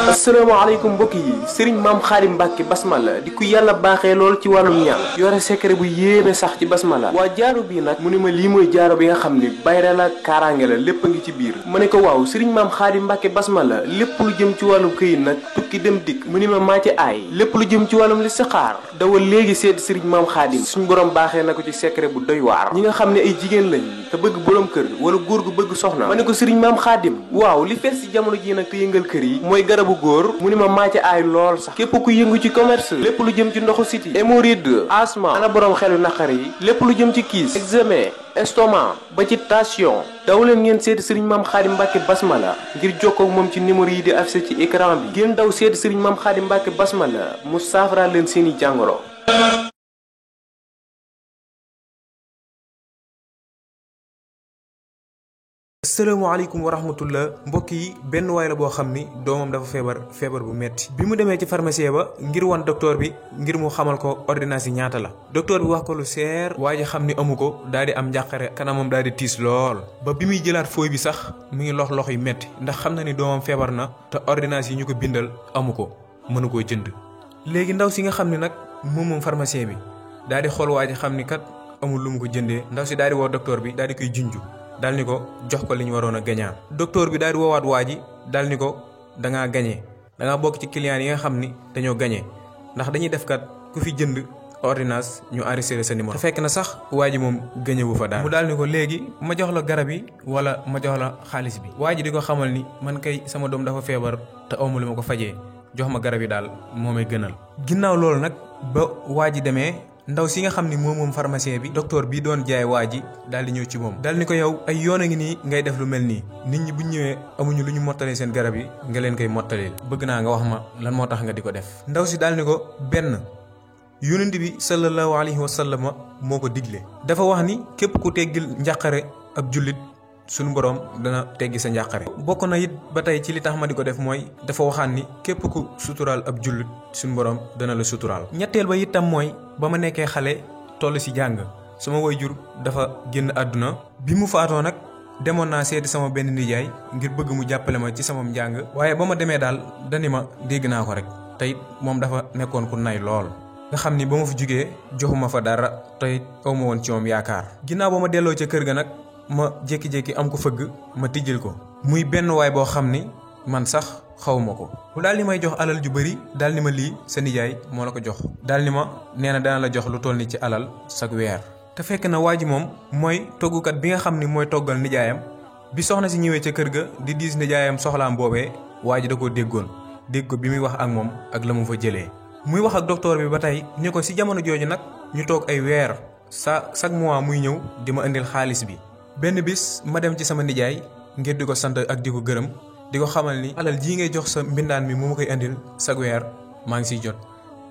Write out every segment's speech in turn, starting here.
asalaamaaleykum mbokk yi Serigne Mame Khadim Mbacke Basmala di ku yàlla baaxee lool ci wàllum ñaan yore secret bu yéeme sax ci basmala waa jaaro bii nag mu ne ma lii mooy jaaro bi nga xam ni bayre la kaaraange la lépp a ngi ci biir ma ne ko waaw Serigne Mame Khadim Mbacke Basmala lépp lu jëm ci wàllum këyit nag tukki dem dikk mu ne ma maa ci aay lépp lu jëm ci wàllum listixaar dawal léegi seeti Serigne Mame Khadim suñ borom baaxee na ko ci secret bu doy waar ñi nga xam ne ay jigéen lañ te bëgg borom kër wala góor gu bëgg soxna ma ne ko Serigne Mame Khadim waaw li fees ci jamono ji nag te yëngal kër yi mooy garabu góor mu ni ma maa ci aay lool sax képp ku yëngu ci commerce lépp lu jëm ci ndoxu siti hémorroïde asma ana borom xelu naqar yi lépp lu jëm ci kiis examen estomac ba ci tension daw leen ngeen seeti Serigne Mame Khadim Mbacke Basmala ngir jokkoo ak moom ci numéro yi di affiché ci écran bi ngeen daw seeti Serigne Mame Khadim Mbacke Basmala mu saafara leen seeni jàngoro. asalaamaaleykum wa rahmatullah mbokk yi benn waay la boo xam ni doomam dafa feebar bu metti bi mu demee ci pharmacie ba ngir wan docteur bi ngir mu xamal ko ordonnance yi ñaata la docteur bi wax ko lu seer waa ji xam ni amu ko daal di am njàqare kanamam daal di tiis lool ba bi muy jëlaat fooy bi sax mu ngi lox yu metti ndax xam na ni doomam feebar na te ordonnance yi ñu ko bindal amu ko mënu koo jënd léegi ndaw si nga xam ni nag moom pharmacien bi daal di xool waa ji xam ni kat amul lu mu ko jëndee ndaw si daal di woo docteur bi daal di koy junju daal ni ko jox ko li ñu waroon a gañaa docteur bi daal di woowaat waa ji daal ni ko da ngaa gañee da ngaa bokk ci clients yi nga xam ni dañoo gañee ndax dañuy def kat ku fi jënd ordonnance ñu enregistré sa numéro. te fekk na sax waa ji moom gañewu fa daal. mu daal ni ko léegi ma jox la garab yi wala ma jox la xaalis bi. waa ji di ko xamal ni man kay sama doom dafa feebar te awma lu ma ko fajee jox ma garab yi daal moo may gënal. ginnaaw loolu nag ba waa ji demee. ndaw si nga xam ni moom pharmacien bi docteur bi doon jaay waa ji daal di ñëw ci moom daal ni ko yow ay yoon a ngi nii ngay def lu mel nii nit ñi bu ñu ñëwee amuñu lu ñu mottalee seen garab yi nga leen koy mottaleel bëgg naa nga wax ma lan moo tax nga di ko def ndaw si daal ni ko benn yonent bi sallallahu alayhi wa sallam moo ko digle dafa wax ni képp ku teggil njàqare ab jullit suñu borom dana teggi sa njàqare bokk na it ba tey ci li tax ma di ko def mooy dafa waxaan ni képp ku suturaal ab jullit suñu borom dana la suturaal ñetteel ba itam mooy ba ma nekkee xale toll ci jàng sama waajur dafa génn àdduna bi mu faatoo nag demoon naa seeti sama benn nijaay ngir bëgg mu jàppale ma ci sama njàng waaye ba ma demee daal dani ma dégg naa ko rek te it moom dafa nekkoon ku nay lool nga xam ni ba ma fa jugee joxuma fa dara te it aw ma woon ci moom yaakaar ginnaaw ba ma delloo ca kër ga nag ma jékki-jékki am ko fëgg ma tijjil ko muy benn waay boo xam ni man sax xawma ko mu daal ni may jox alal ju bëri daal ni ma lii sa nijaay moo la ko jox daal ni ma nee na dana la jox lu toll ni ci alal sag weer te fekk na waa ji moom mooy toggukat bi nga xam ni mooy toggal nijaayam bi soxna si ñëwee ca kër ga di diis nijaayam soxlaam boobee waa ji da koo dégg ko bi muy wax ak moom ak la mu fa jëlee muy wax ak docteur bi ba tey ni ko si jamono jooju nag ñu toog ay weer chaque mois muy ñëw di ma indil xaalis bi benn bis ma dem ci sama nijaay ngir di ko sant ak di ko gërëm di ko xamal ni alal jii ngay jox sa mbindaan mi mu ma koy indil sag weer maa ngi siy jot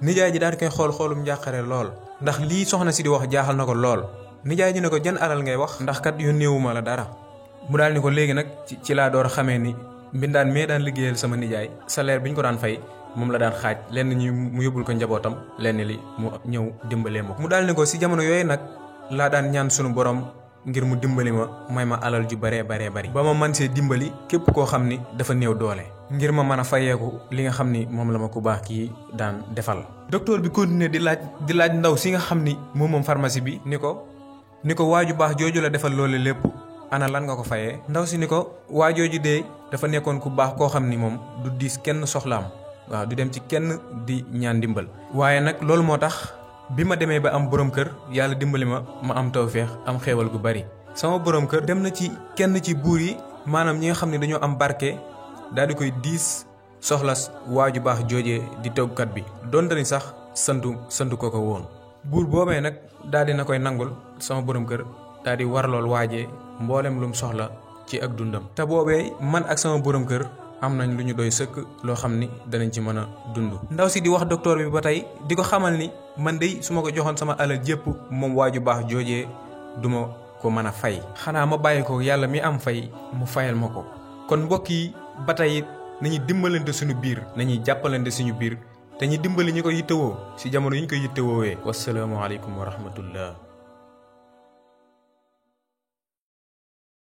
nijaay ji daal di koy xoolum njàqare lool ndax lii soxna si di wax jaaxal na ko lool nijaay ji ne ko jën alal ngay wax ndax kat yónneewuma la dara mu daal ni ko léegi nag ci laa door a xamee ni mbindaan mee daan liggéeyal sama nijaay salaire bi ñu ko daan fay moom la daan xaaj lenn ñi mu yóbbul ko njabootam lenn li mu ñëw dimbalee ma ko mu daal ni ko si jamono yooyu nag laa daan ñaan sunu borom ngir mu dimbali ma may ma alal ju baree bari ba ma mën see dimbali képp koo xam ni dafa néew doole ngir ma mën a fayeeku li nga xam ni moom la ma ku baax kii daan defal. docteur bi continué di laaj ndaw si nga xam ni moom pharmacie bi ni ko waaju baax jooju la defal loole lépp ana lan nga ko fayee. ndaw si ni ko waajooju de dafa nekkoon ku baax koo xam ni moom du diis kenn soxlaam waaw du dem ci kenn di ñaan dimbal waaye nag loolu moo tax. bi ma demee ba am borom kër yàlla dimbali ma am tawféex am xéewal gu bari sama borom kër dem na ci kenn ci buur yi maanaam ñi nga xam ne dañoo am barke daal di koy diis soxla waaju baax joojee di toggkat bi donte ni sax santu ko woon buur boobee nag daal di na koy nangul sama borom kër daal di warlool waajee mboolem lum soxla ci ak dundam te boobee man ak sama borom kër am nañ lu ñu doy sëkk loo xam ni danañ ci mën a dund. ndaw si di wax docteur bi ba tey di ko xamal ni man de su ma ko joxoon sama alal jépp moom waaju baax joojee duma ko mën a fay. xanaa ma bàyyi ko yàlla mi am fay mu fayal ma ko kon mbokk yi ba tey nañuy dimbalante suñu biir nañuy jàppalante suñu biir te ñu dimbali ñu ko yittewoo si jamono yi ñu ko yittewoowee. wassalaamu aleykum wa rahmatullah.